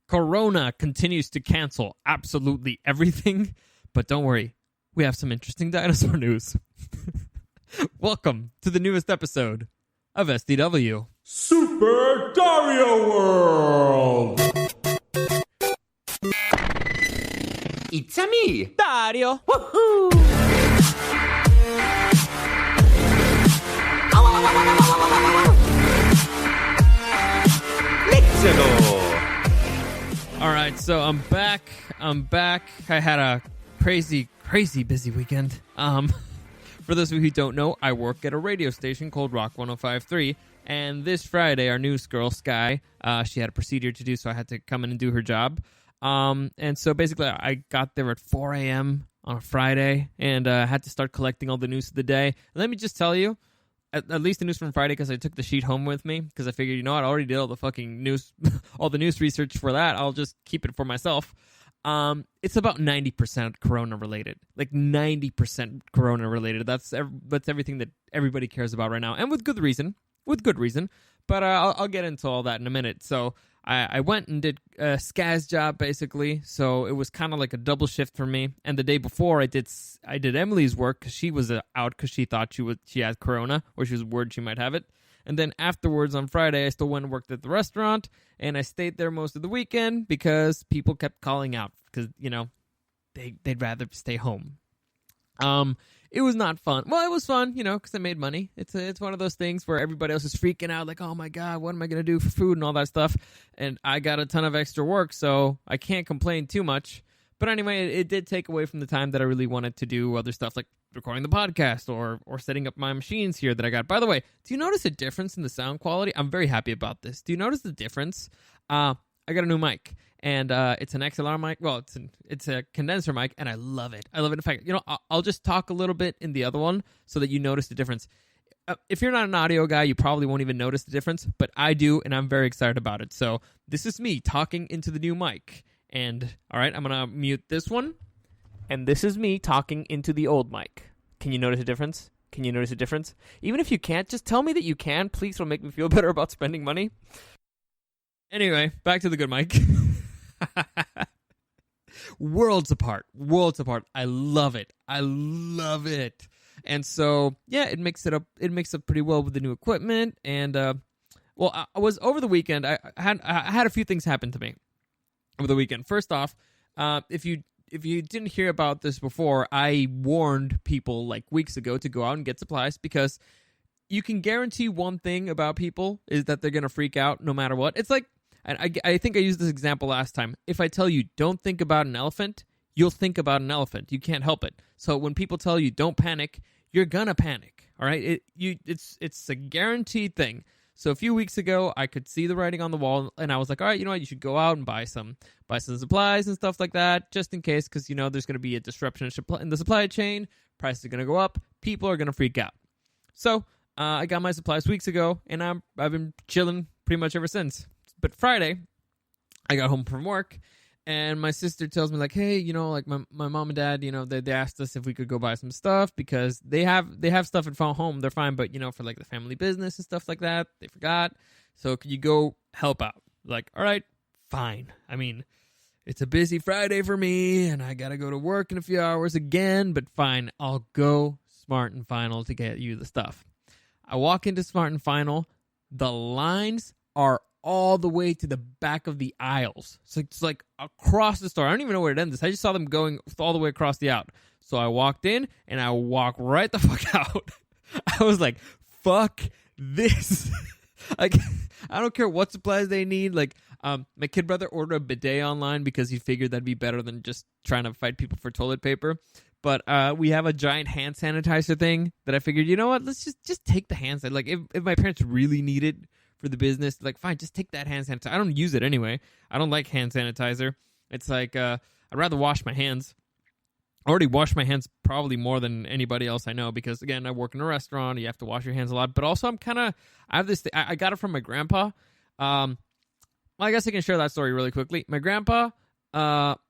Corona continues to cancel absolutely everything, but don't worry, we have some interesting dinosaur news. Welcome to the newest episode of SDW. Super Dario World! It's a me, Dario! Woohoo! Let's go! Alright, so I'm back. I had a crazy busy weekend. For those of you who don't know, I work at a radio station called Rock 105.3, and this Friday, our news girl, Sky, she had a procedure to do, so I had to come in and do her job. And so basically, I got there at 4 a.m. on a Friday, and had to start collecting all the news of the day. And let me just tell you, at least the news from Friday, because I took the sheet home with me, because I figured, you know what, I already did all the fucking news, all the news research for that. I'll just keep it for myself. It's about 90% Corona-related. Like 90% Corona-related. That's everything that everybody cares about right now, and with good reason. But I'll get into all that in a minute. So I went and did Skaz's job, basically. So it was kind of like a double shift for me. And the day before, I did Emily's work because she was out because she thought she had Corona, or she was worried she might have it. And then afterwards on Friday, I still went and worked at the restaurant, and I stayed there most of the weekend because people kept calling out because, you know, they'd rather stay home. It was not fun. Well, it was fun, you know, because I made money. It's one of those things where everybody else is freaking out, like, oh my God, what am I going to do for food and all that stuff? And I got a ton of extra work, so I can't complain too much. But anyway, it did take away from the time that I really wanted to do other stuff like recording the podcast or setting up my machines here that I got. By the way, do you notice a difference in the sound quality? I'm very happy about this. Do you notice the difference? I got a new mic, and it's an XLR mic. Well, it's a condenser mic, and I love it. In fact, you know, I'll just talk a little bit in the other one so that you notice the difference. If you're not an audio guy, you probably won't even notice the difference, but I do, and I'm very excited about it. So this is me talking into the new mic. And, all right, I'm going to mute this one. And this is me talking into the old mic. Can you notice a difference? Even if you can't, just tell me that you can. Please, it'll make me feel better about spending money. Anyway, back to the good mic. Worlds apart. I love it. And so, yeah, it makes up pretty well with the new equipment. And, I was over the weekend. I had a few things happen to me over the weekend. First off, if you didn't hear about this before, I warned people like weeks ago to go out and get supplies because you can guarantee one thing about people is that they're going to freak out no matter what. It's like, and I think I used this example last time. If I tell you don't think about an elephant, you'll think about an elephant. You can't help it. So when people tell you don't panic, you're going to panic. All right? It's a guaranteed thing. So a few weeks ago, I could see the writing on the wall, and I was like, all right, you know what? You should go out and buy some supplies and stuff like that, just in case, because, you know, there's going to be a disruption in the supply chain. Prices are going to go up. People are going to freak out. So I got my supplies weeks ago, and I've been chilling pretty much ever since. But Friday, I got home from work, and my sister tells me, like, hey, you know, like my mom and dad, you know, they asked us if we could go buy some stuff because they have stuff at home. They're fine, but, you know, for like the family business and stuff like that, they forgot. So could you go help out? Like, all right, fine. I mean, it's a busy Friday for me, and I got to go to work in a few hours again, but fine. I'll go Smart and Final to get you the stuff. I walk into Smart and Final. The lines are all the way to the back of the aisles. So it's like across the store. I don't even know where it ends. I just saw them going all the way across the aisle. So I walked in, and I walked right the fuck out. I was like, fuck this. Like, I don't care what supplies they need. Like, my kid brother ordered a bidet online because he figured that'd be better than just trying to fight people for toilet paper. But we have a giant hand sanitizer thing that I figured, you know what? Let's just take the hand sanitizer. Like, if my parents really need it for the business, like, fine, just take that hand sanitizer. I don't use it anyway. I don't like hand sanitizer. It's like, I'd rather wash my hands. I already wash my hands probably more than anybody else I know because, again, I work in a restaurant. You have to wash your hands a lot. But also, I have this thing. I got it from my grandpa. Well, I guess I can share that story really quickly. My grandpa,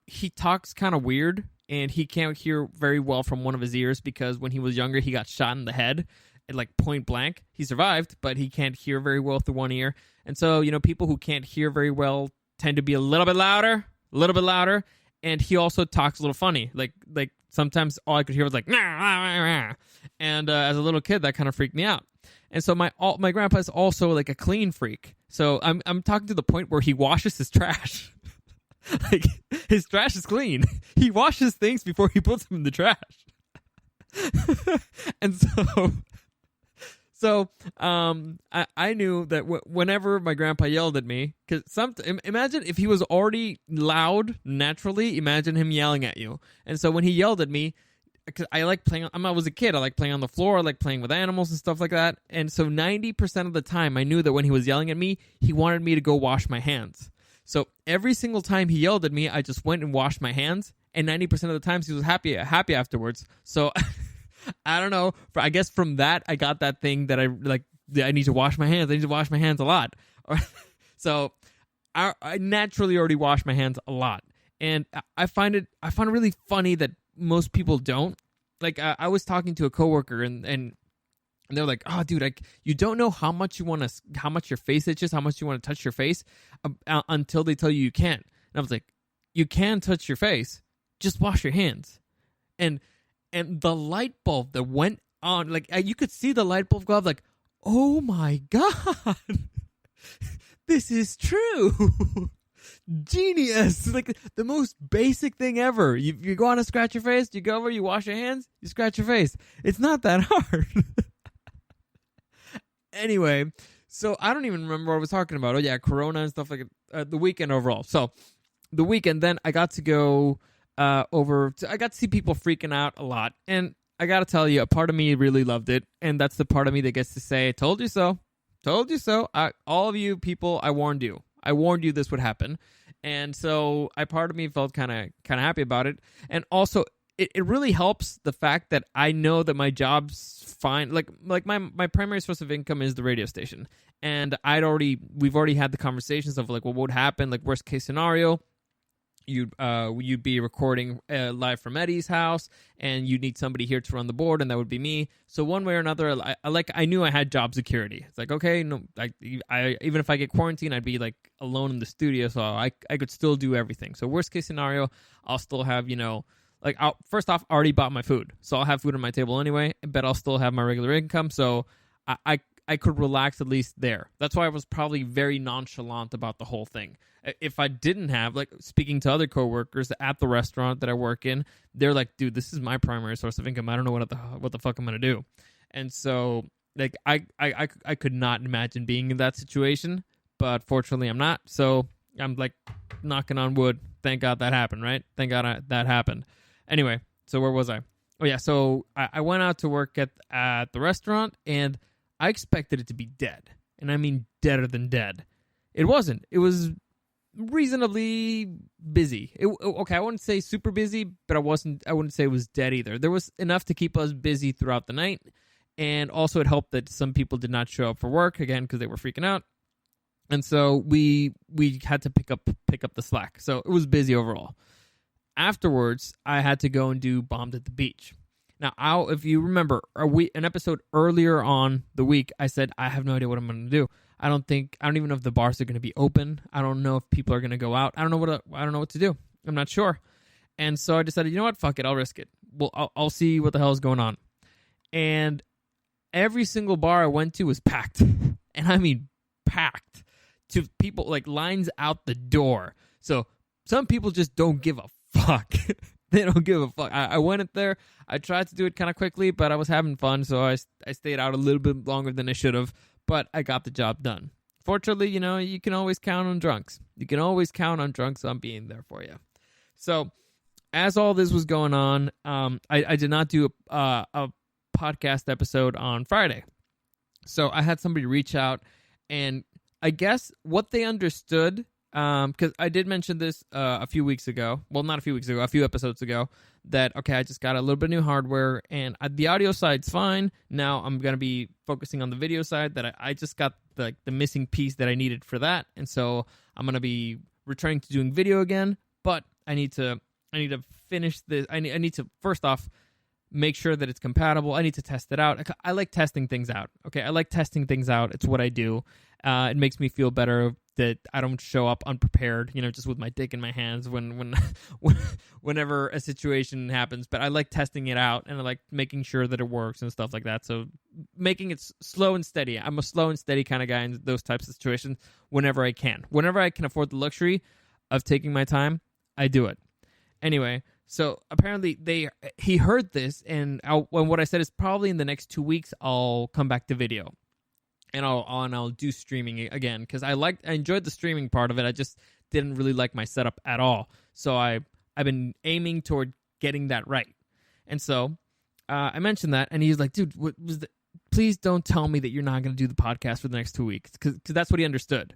he talks kind of weird, and he can't hear very well from one of his ears because when he was younger, he got shot in the head. Like point blank. He survived, but he can't hear very well through one ear. And so, you know, people who can't hear very well tend to be a little bit louder, and he also talks a little funny. Like sometimes all I could hear was like, nah, nah, nah. And as a little kid, that kind of freaked me out. And so my grandpa is also like a clean freak. So I'm talking to the point where he washes his trash. Like his trash is clean. He washes things before he puts them in the trash. And so I knew that whenever my grandpa yelled at me, because imagine if he was already loud naturally, imagine him yelling at you. And so when he yelled at me, because I like playing, I was a kid, I like playing on the floor, I like playing with animals and stuff like that. And so 90% of the time, I knew that when he was yelling at me, he wanted me to go wash my hands. So every single time he yelled at me, I just went and washed my hands. And 90% of the times he was happy afterwards. So I don't know. I guess from that, I got that thing that I need to wash my hands. I need to wash my hands a lot. So I naturally already wash my hands a lot. And I find it really funny that most people don't. Like I was talking to a coworker and they're like, "Oh, dude, you don't know how much your face itches, how much you want to touch your face, until they tell you can't." And I was like, "You can touch your face, just wash your hands." And the light bulb that went on, like you could see the light bulb go off, like, "Oh my god, this is true." Genius. Like the most basic thing ever. You go on to scratch your face, you go over, you wash your hands, you scratch your face. It's not that hard. Anyway, so I don't even remember what I was talking about. Oh yeah, Corona and stuff like the weekend overall. So the weekend, then I got to go I got to see people freaking out a lot. And I got to tell you, a part of me really loved it. And that's the part of me that gets to say, told you so. Told you so. All of you people, I warned you. I warned you this would happen. And so part of me felt kind of happy about it. And also, it really helps the fact that I know that my job's fine. Like my primary source of income is the radio station. And we've already had the conversations of like, well, what would happen? Like worst case scenario, you'd be recording live from Eddie's house, and you'd need somebody here to run the board, and that would be me. So one way or another, I knew I had job security. It's like, okay, no, I even if I get quarantined, I'd be like alone in the studio, so I could still do everything. So worst case scenario, I'll still have, first off, I already bought my food, so I'll have food on my table anyway, but I'll still have my regular income, so I could relax at least there. That's why I was probably very nonchalant about the whole thing. If I didn't have, like, speaking to other coworkers at the restaurant that I work in, they're like, dude, this is my primary source of income. I don't know what the fuck I'm gonna do. And so, like, I could not imagine being in that situation, but fortunately I'm not. So I'm like knocking on wood. Thank God that happened, right? Thank God that happened. Anyway, so where was I? Oh yeah, so I went out to work at the restaurant, and I expected it to be dead, and I mean deader than dead. It wasn't. It was reasonably busy. Okay, I wouldn't say super busy, but I wouldn't say it was dead either. There was enough to keep us busy throughout the night, and also it helped that some people did not show up for work again because they were freaking out, and so we had to pick up the slack. So it was busy overall. Afterwards, I had to go and do Bombed at the Beach. Now, if you remember, an episode earlier on the week, I said I have no idea what I'm going to do. I don't even know if the bars are going to be open. I don't know if people are going to go out. I don't know what to do. I'm not sure. And so I decided, you know what? Fuck it. I'll risk it. Well, I'll see what the hell is going on. And every single bar I went to was packed. And I mean packed. To people, like lines out the door. So some people just don't give a fuck. They don't give a fuck. I went in there. I tried to do it kind of quickly, but I was having fun, so I stayed out a little bit longer than I should have. But I got the job done. Fortunately, you can always count on drunks. You can always count on drunks on being there for you. So, as all this was going on, I did not do a podcast episode on Friday. So I had somebody reach out, and I guess what they understood, because I did mention this a few weeks ago. Well, not a few weeks ago, a few episodes ago. That, okay, I just got a little bit of new hardware, and the audio side's fine. Now I'm going to be focusing on the video side, that I just got the missing piece that I needed for that. And so I'm going to be returning to doing video again, but I need to finish this. I need to, first off, make sure that it's compatible. I need to test it out. I like testing things out. Okay, I like testing things out. It's what I do. It makes me feel better that I don't show up unprepared, just with my dick in my hands whenever a situation happens. But I like testing it out, and I like making sure that it works and stuff like that. So making it slow and steady. I'm a slow and steady kind of guy in those types of situations whenever I can. Whenever I can afford the luxury of taking my time, I do it. Anyway, so apparently he heard this, and what I said is probably in the next 2 weeks I'll come back to video. And I'll do streaming again, because I enjoyed the streaming part of it. I just didn't really like my setup at all. So I've been aiming toward getting that right. And so I mentioned that, and he's like, dude, please don't tell me that you're not going to do the podcast for the next 2 weeks, because that's what he understood.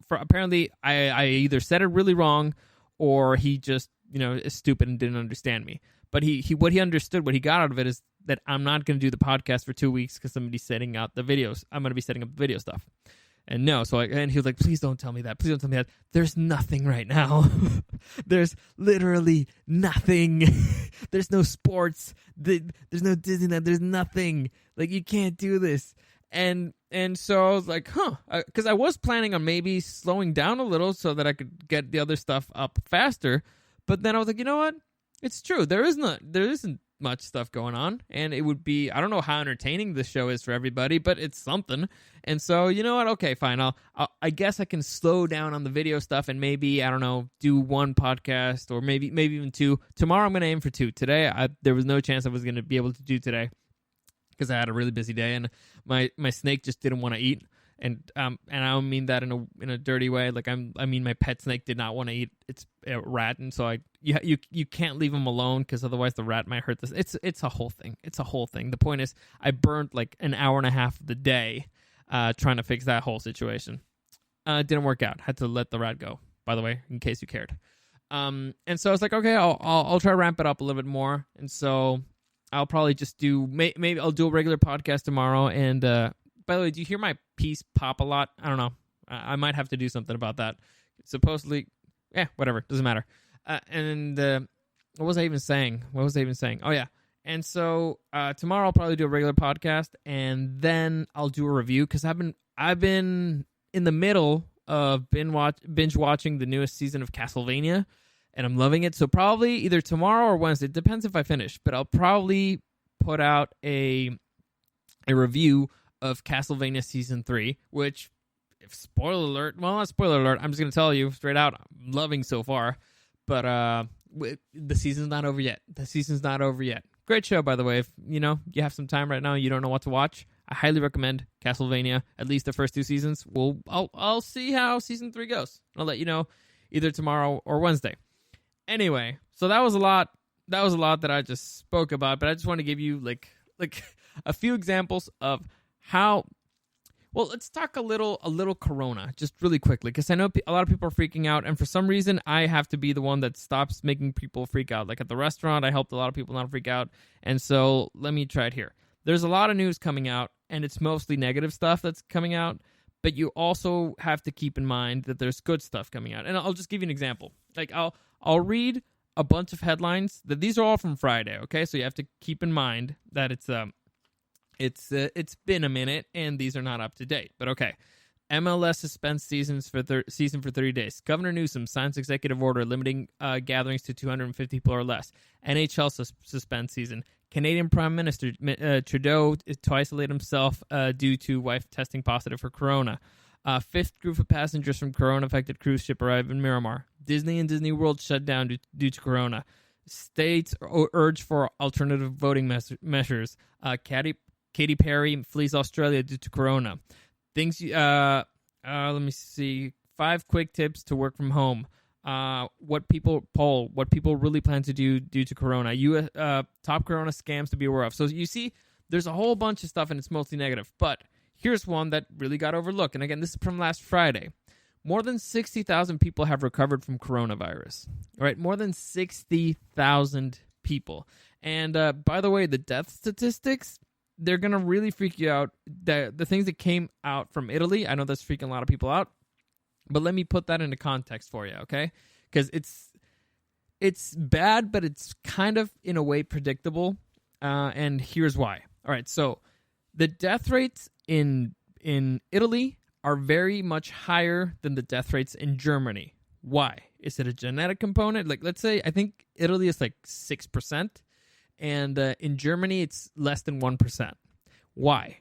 Apparently, I either said it really wrong, or he just is stupid and didn't understand me. But what he understood, what he got out of it, is that I'm not going to do the podcast for 2 weeks because I'm going to be setting out the videos. I'm going to be setting up video stuff. And no, and he was like, please don't tell me that. Please don't tell me that. There's nothing right now. There's literally nothing. There's no sports. There's no Disneyland. There's nothing. Like, you can't do this. And so I was like, because I was planning on maybe slowing down a little so that I could get the other stuff up faster. But then I was like, you know what? It's true. There isn't much stuff going on, and it would be, I don't know how entertaining this show is for everybody, but it's something. And so, you know what? Okay, fine. I guess I can slow down on the video stuff and maybe, I don't know, do one podcast or maybe even two. Tomorrow I'm going to aim for 2. Today, there was no chance I was going to be able to do today because I had a really busy day, and my snake just didn't want to eat. And I don't mean that in a dirty way. Like, I mean my pet snake did not want to eat its rat, and so you can't leave him alone, because otherwise the rat might hurt this. It's a whole thing. It's a whole thing. The point is, I burned like an hour and a half of the day trying to fix that whole situation. It didn't work out. Had to let the rat go, by the way, in case you cared. And so I was like, okay, I'll try to ramp it up a little bit more. And so I'll probably just maybe I'll do a regular podcast tomorrow. And by the way, do you hear my piece pop a lot? I don't know. I might have to do something about that. Supposedly, whatever. Doesn't matter. And what was I even saying? Oh, yeah. And so tomorrow I'll probably do a regular podcast, and then I'll do a review, because I've been in the middle of binge watching the newest season of Castlevania, and I'm loving it. So probably either tomorrow or Wednesday. It depends if I finish, but I'll probably put out a review of Castlevania Season 3, which, if spoiler alert, well, not spoiler alert, I'm just going to tell you straight out, I'm loving so far, but the season's not over yet. Great show, by the way. If, you have some time right now, you don't know what to watch, I highly recommend Castlevania, at least the first 2 seasons. I'll see how Season 3 goes. I'll let you know either tomorrow or Wednesday. Anyway, so that was a lot that I just spoke about, but I just want to give you like a few examples of how. Well, let's talk a little Corona, just really quickly, because I know a lot of people are freaking out, and for some reason, I have to be the one that stops making people freak out. Like at the restaurant, I helped a lot of people not freak out, and so let me try it here. There's a lot of news coming out, and it's mostly negative stuff that's coming out, but you also have to keep in mind that there's good stuff coming out. And I'll just give you an example. Like I'll read a bunch of headlines. These are all from Friday, okay? So you have to keep in mind that it's been a minute, and these are not up to date. But okay, MLS suspends season for 30 days. Governor Newsom signs executive order limiting gatherings to 250 people or less. NHL suspends season. Canadian Prime Minister Trudeau to isolate himself due to wife testing positive for corona. 5th group of passengers from corona-affected cruise ship arrive in Miramar. Disney and Disney World shut down due to corona. States urge for alternative voting measures. Katy Perry flees Australia due to corona. Let me see. 5 quick tips to work from home. What people really plan to do due to corona. Top corona scams to be aware of. So you see, there's a whole bunch of stuff, and it's mostly negative. But here's one that really got overlooked. And again, this is from last Friday. More than 60,000 people have recovered from coronavirus. All right, more than 60,000 people. And by the way, the death statistics, they're going to really freak you out. The things that came out from Italy, I know that's freaking a lot of people out, but let me put that into context for you, okay? Because it's bad, but it's kind of, in a way, predictable, and here's why. All right, so the death rates in Italy are very much higher than the death rates in Germany. Why? Is it a genetic component? Like, let's say, I think Italy is like 6%, and in Germany, it's less than 1%. Why?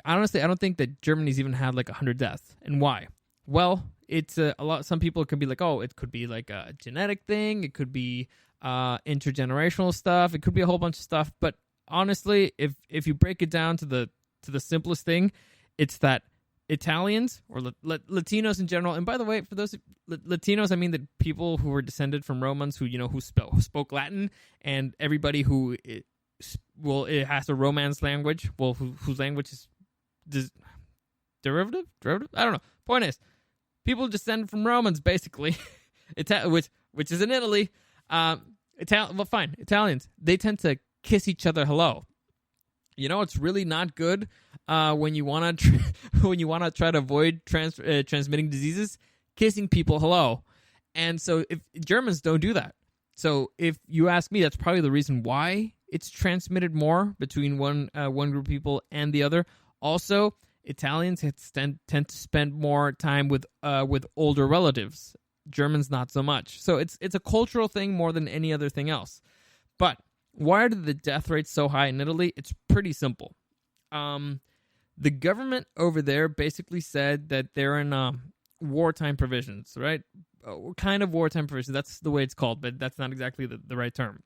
Honestly, I don't think that Germany's even had like 100 deaths. And why? Well, it's a lot. Some people could be like, oh, it could be like a genetic thing. It could be intergenerational stuff. It could be a whole bunch of stuff. But honestly, if you break it down to the simplest thing, it's that Italians or Latinos in general. And by the way, for those Latinos, I mean the people who were descended from Romans who spoke Latin, and everybody who it has a Romance language, whose language is derivative. I don't know. Point is, people descended from Romans, basically, which is in Italy. Italians, they tend to kiss each other hello. You know, it's really not good when you want to try to avoid transmitting diseases. Kissing people hello, and so if Germans don't do that. So if you ask me, that's probably the reason why it's transmitted more between one group of people and the other. Also, Italians tend to spend more time with older relatives. Germans not so much. So it's a cultural thing more than any other thing else. But why are the death rates so high in Italy? It's pretty simple. The government over there basically said that they're in wartime provisions, right? Kind of wartime provisions. That's the way it's called, but that's not exactly the right term.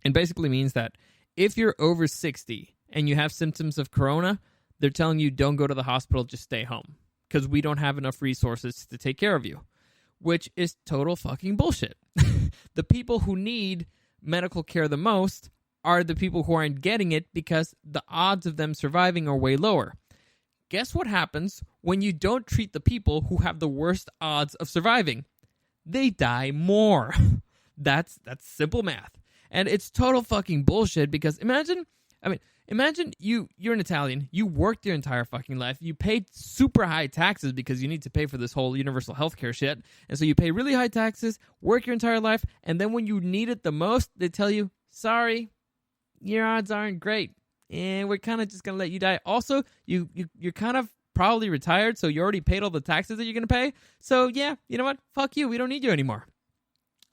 It basically means that if you're over 60 and you have symptoms of corona, they're telling you don't go to the hospital, just stay home because we don't have enough resources to take care of you, which is total fucking bullshit. The people who need medical care the most are the people who aren't getting it because the odds of them surviving are way lower. Guess what happens when you don't treat the people who have the worst odds of surviving? They die more. That's simple math. And it's total fucking bullshit because imagine you're an Italian, you worked your entire fucking life, you paid super high taxes because you need to pay for this whole universal healthcare shit, and so you pay really high taxes, work your entire life, and then when you need it the most, they tell you, sorry, your odds aren't great, and we're kind of just going to let you die. Also, you're kind of probably retired, so you already paid all the taxes that you're going to pay, so yeah, you know what, fuck you, we don't need you anymore.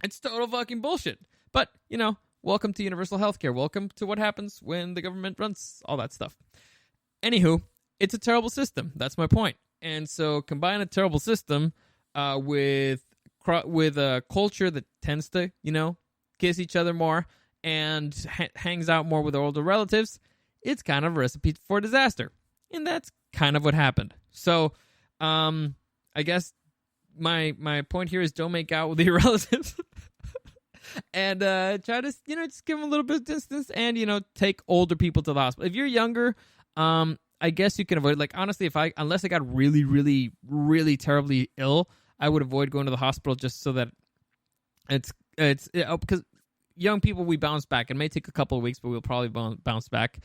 It's total fucking bullshit. But, you know, welcome to universal healthcare. Welcome to what happens when the government runs all that stuff. Anywho, it's a terrible system. That's my point. And so combine a terrible system with a culture that tends to, you know, kiss each other more and hangs out more with their older relatives. It's kind of a recipe for disaster. And that's kind of what happened. So I guess my point here is don't make out with your relatives. And try to, you know, just give them a little bit of distance and, you know, take older people to the hospital. If you're younger, I guess you can avoid, like, honestly, unless I got really, really, really terribly ill, I would avoid going to the hospital just so that because young people, we bounce back. It may take a couple of weeks, but we'll probably bounce back.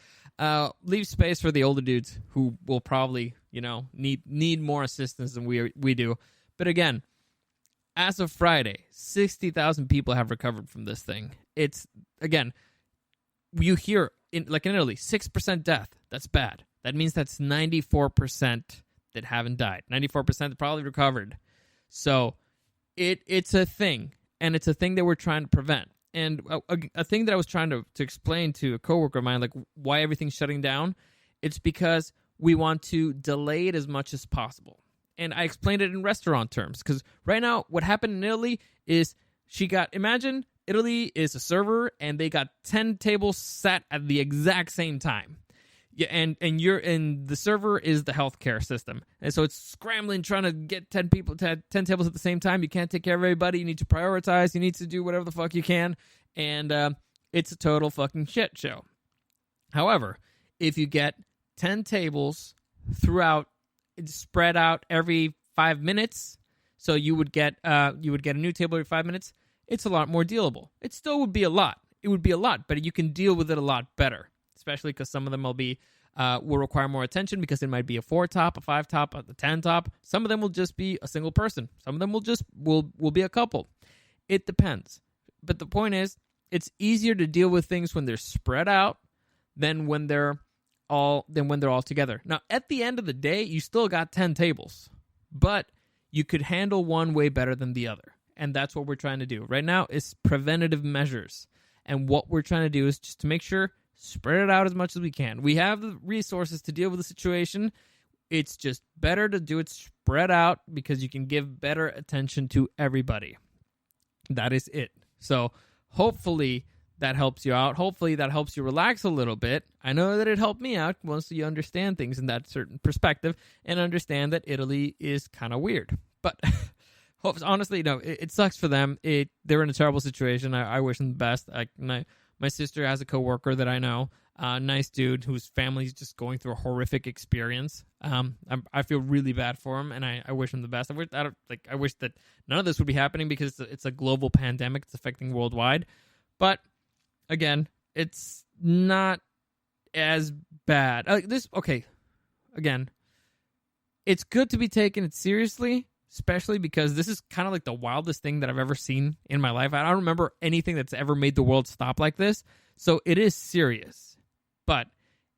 Leave space for the older dudes who will probably, you know, need more assistance than we do. But again, as of Friday, 60,000 people have recovered from this thing. It's, again, you hear, in Italy, 6% death. That's bad. That means that's 94% that haven't died. 94% probably recovered. So it's a thing, and it's a thing that we're trying to prevent. And a thing that I was trying to explain to a coworker of mine, like why everything's shutting down, it's because we want to delay it as much as possible. And I explained it in restaurant terms because right now what happened in Italy is imagine Italy is a server and they got 10 tables sat at the exact same time. Yeah, and the server is the healthcare system. And so it's scrambling trying to get 10 tables at the same time. You can't take care of everybody. You need to prioritize. You need to do whatever the fuck you can. And it's a total fucking shit show. However, if you get 10 tables spread out every 5 minutes, so you would get a new table every 5 minutes, it's a lot more dealable. It still would be a lot. It would be a lot, but you can deal with it a lot better, especially because some of them will require more attention because it might be a 4-top, a 5-top, a 10-top. Some of them will just be a single person. Some of them will be a couple. It depends. But the point is, it's easier to deal with things when they're spread out than when they're when they're all together. Now, at the end of the day, you still got 10 tables, but you could handle one way better than the other. And that's what we're trying to do. Right now, it's preventative measures. And what we're trying to do is just to make sure, spread it out as much as we can. We have the resources to deal with the situation. It's just better to do it spread out because you can give better attention to everybody. That is it. So hopefully that helps you out. Hopefully that helps you relax a little bit. I know that it helped me out once you understand things in that certain perspective and understand that Italy is kind of weird. But honestly, no, it sucks for them. They're in a terrible situation. I wish them the best. My sister has a coworker that I know, nice dude whose family's just going through a horrific experience. I feel really bad for him, and I wish him the best. I wish that none of this would be happening because it's a global pandemic. It's affecting worldwide. But again, it's not as bad. Again, it's good to be taken seriously, especially because this is kind of like the wildest thing that I've ever seen in my life. I don't remember anything that's ever made the world stop like this. So it is serious, but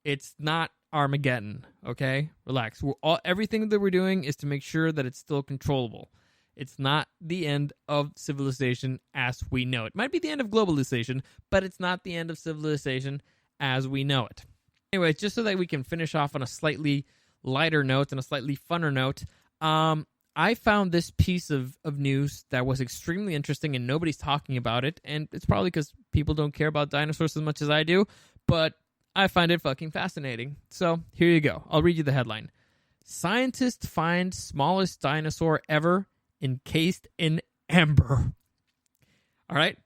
it's not Armageddon, okay? Relax. Everything that we're doing is to make sure that it's still controllable. It's not the end of civilization as we know it. Might be the end of globalization, but it's not the end of civilization as we know it. Anyway, just so that we can finish off on a slightly lighter note and a slightly funner note, I found this piece of news that was extremely interesting and nobody's talking about it. And it's probably because people don't care about dinosaurs as much as I do. But I find it fucking fascinating. So here you go. I'll read you the headline. Scientists find smallest dinosaur ever encased in amber. All right.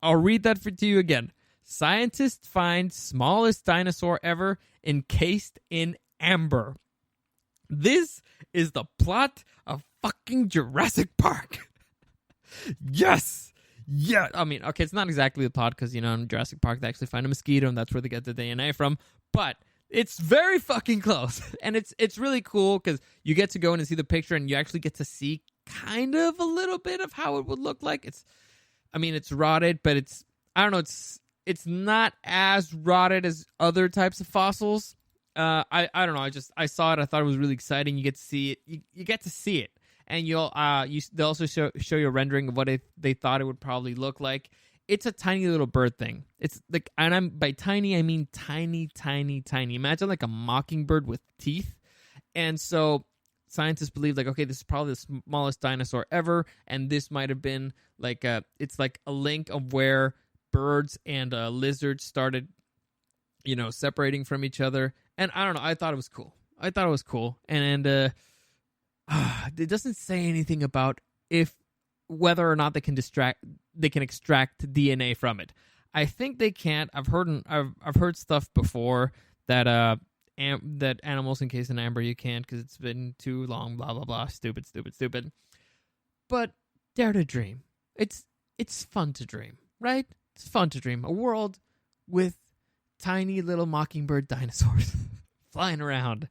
I'll read that to you again. Scientists find smallest dinosaur ever encased in amber. This is the plot of fucking Jurassic Park. Yes. Yeah. I mean, okay, it's not exactly the plot because, in Jurassic Park, they actually find a mosquito and that's where they get the DNA from. But it's very fucking close. And it's really cool because you get to go in and see the picture and you actually get to see kind of a little bit of how it would look like. It's rotted, but I don't know, it's not as rotted as other types of fossils. I don't know. I saw it. I thought it was really exciting. You get to see it. You get to see it, and they also show you a rendering of what they thought it would probably look like. It's a tiny little bird thing. It's like, and by tiny I mean tiny, tiny, tiny. Imagine like a mockingbird with teeth. And so scientists believe like, okay, this is probably the smallest dinosaur ever, and this might have been like it's like a link of where birds and lizards started, separating from each other. And I don't know. I thought it was cool. And it doesn't say anything about whether or not they can extract DNA from it. I think they can't. I've heard stuff before that that animals encased in amber you can't because it's been too long. Blah blah blah. Stupid. But dare to dream. It's fun to dream, right? It's fun to dream. A world with tiny little mockingbird dinosaurs flying around,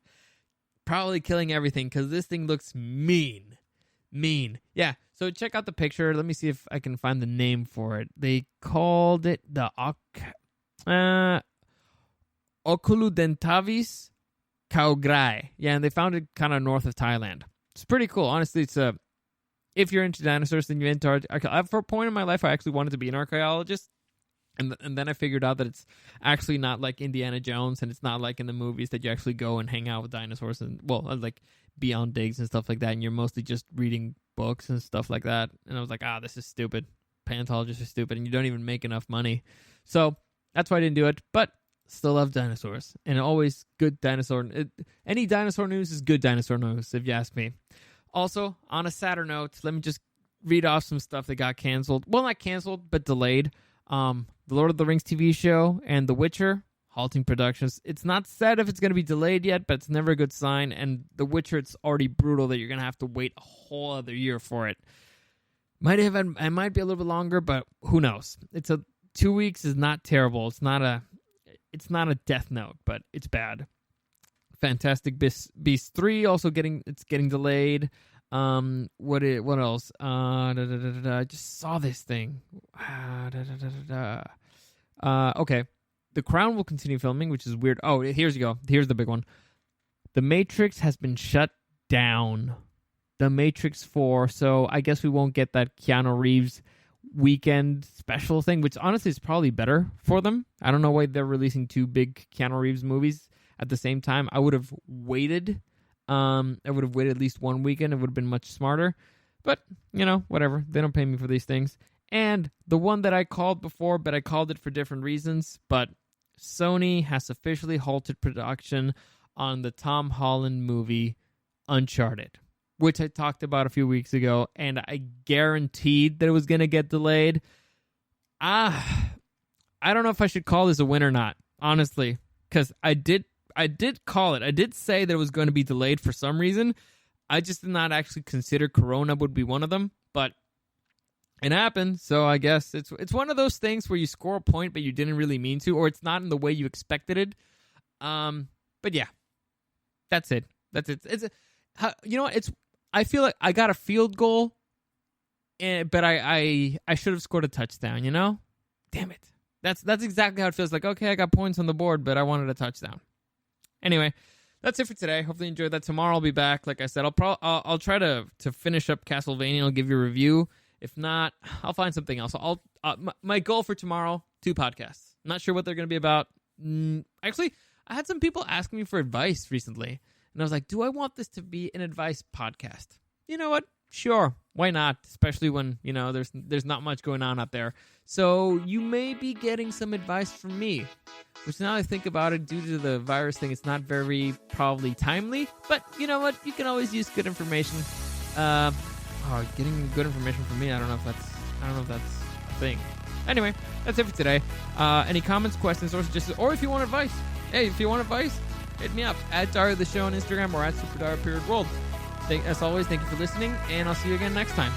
probably killing everything because this thing looks mean. Yeah, so check out the picture. Let me see if I can find the name for it. They called it the Oculudentavis Kaugrae. Yeah, and they found it kind of north of Thailand. It's pretty cool. Honestly, it's if you're into dinosaurs, then you're into for a point in my life, I actually wanted to be an archaeologist. And then I figured out that it's actually not like Indiana Jones, and it's not like in the movies that you actually go and hang out with dinosaurs and, like be on digs and stuff like that, and you're mostly just reading books and stuff like that. And I was like, this is stupid. Paleontologists are stupid, and you don't even make enough money. So that's why I didn't do it, but still love dinosaurs. And always good dinosaur. Any dinosaur news is good dinosaur news, if you ask me. Also, on a sadder note, let me just read off some stuff that got canceled. Well, not canceled, but delayed. The Lord of the Rings TV show and The Witcher, halting productions. It's not said if it's going to be delayed yet, but it's never a good sign. And The Witcher, it's already brutal that you're going to have to wait a whole other year for it. It might be a little bit longer, but who knows? 2 weeks is not terrible. It's not a death note, but it's bad. Fantastic Beasts 3 also getting delayed. What else? I just saw this thing. Okay. The Crown will continue filming, which is weird. Oh, here's you go. Here's the big one. The Matrix has been shut down. The Matrix 4. So I guess we won't get that Keanu Reeves weekend special thing, which honestly is probably better for them. I don't know why they're releasing 2 big Keanu Reeves movies at the same time. I would have waited. I would have waited at least 1 weekend. It would have been much smarter. But, whatever. They don't pay me for these things. And the one that I called before, but I called it for different reasons. But Sony has officially halted production on the Tom Holland movie Uncharted, which I talked about a few weeks ago, and I guaranteed that it was going to get delayed. I don't know if I should call this a win or not, honestly, because I did call it. I did say that it was going to be delayed for some reason. I just did not actually consider Corona would be one of them, but it happened, so I guess it's one of those things where you score a point, but you didn't really mean to, or it's not in the way you expected it. But yeah, that's it. I feel like I got a field goal, but I should have scored a touchdown. Damn it. That's exactly how it feels. Like, okay, I got points on the board, but I wanted a touchdown. Anyway, that's it for today. Hopefully you enjoyed that. Tomorrow I'll be back. Like I said, I'll try to finish up Castlevania. I'll give you a review. If not, I'll find something else. My goal for tomorrow, 2 podcasts. I'm not sure what they're going to be about. Actually, I had some people asking me for advice recently, and I was like, do I want this to be an advice podcast? You know what? Sure. Why not? Especially when, there's not much going on out there. So you may be getting some advice from me, which now I think about it, due to the virus thing, it's not very probably timely, but you know what? You can always use good information. Getting good information from me, I don't know if that's a thing. Anyway, that's it for today. Any comments, questions, or suggestions, or if you want advice. Hey, if you want advice, hit me up at Dario the Show on Instagram or at SuperDario_World. As always, thank you for listening, and I'll see you again next time.